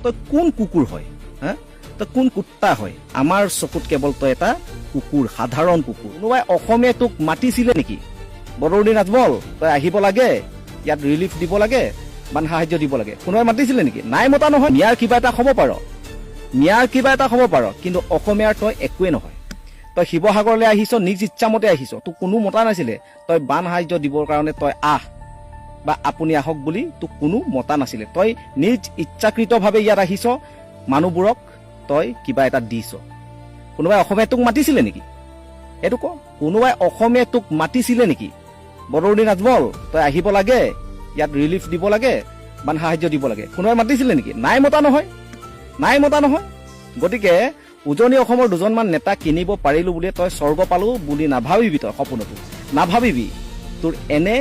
তই কোন কুকুৰ হয় হা তই কোন কুত্তা হয় আমাৰ চকুত কেৱল তই এটা কুকুৰ সাধাৰণ কুকুৰ কোনোবাই অসমীয়া তোক মাতিছিলে নেকি বৰদৌনী নাজমল তই আহিব লাগে ইয়াত ৰিলিফ দিব লাগে বান সাহায্য দিব লাগে কোনোবাই মাতিছিলে নেকি নাই মতা নহয় মিয়াৰ কিবা এটা হ'ব পাৰ কিন্তু অসমীয়াৰ তই একোৱে নহয় তই শিৱসাগৰলৈ আহিছ নিজ ইচ্ছামতে আহিছ তোক কোনো মতা নাছিলে তই বান সাহায্য দিবৰ কাৰণে তই আহ বা আপুনি আহক বুলি তোক কোনো মতা নাছিলে তই নিজ ইচ্ছাকৃতভাৱে ইয়াত আহিছ মানুহবোৰক তই কিবা এটা দিছ কোনোবাই অসমীয়া তোক মাতিছিলে নেকি এইটো ক কোনোবাই অসমীয়া তোক মাতিছিলে নেকি বৰদৌনী নাজমল তই আহিব লাগে ইয়াত ৰিলিফ দিব লাগে বান সাহায্য দিব লাগে কোনোবাই মাতিছিলে নেকি নাই মতা নহয় গতিকে উজনি অসমৰ দুজনমান নেতা কিনিব পাৰিলো বুলি তই স্বৰ্গ পালো বুলি নাভাবিবি তই সপোনতো নাভাবিবি তোৰ এনে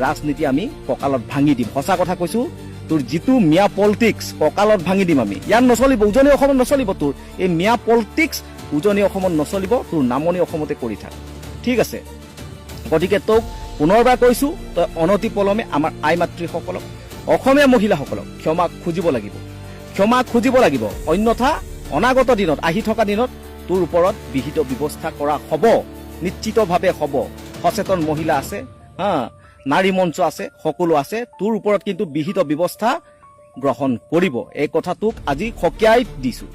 ৰাজনীতি আমি কঁকালত ভাঙি দিম সঁচা কথা কৈছো তোৰ যিটো মিয়া পলিটিক্স কঁকালত ভাঙি দিম আমি ইয়াত নচলিব উজনি অসমত নচলিব তোৰ এই মিয়া পলিটিক্স উজনি অসমত নচলিব তোৰ নামনি অসমতে কৰি থাক ঠিক আছে গতিকে তোক পুনৰবাৰ কৈছো তই অনতি পলমে আমাৰ আই মাতৃসকলক অসমীয়া মহিলাসকলক ক্ষমা খুজিব লাগিব অন্যথা অনাগত দিনত আহি থকা দিনত তোৰ ওপৰত বিহিত ব্যৱস্থা কৰা হ'ব নিশ্চিতভাৱে হ'ব সচেতন মহিলা আছে হা নাৰী মঞ্চ আছে সকলো আছে তোৰ ওপৰত কিন্তু বিহিত ব্যৱস্থা গ্ৰহণ কৰিব এই কথাটোক আজি সকীয়াই দিছো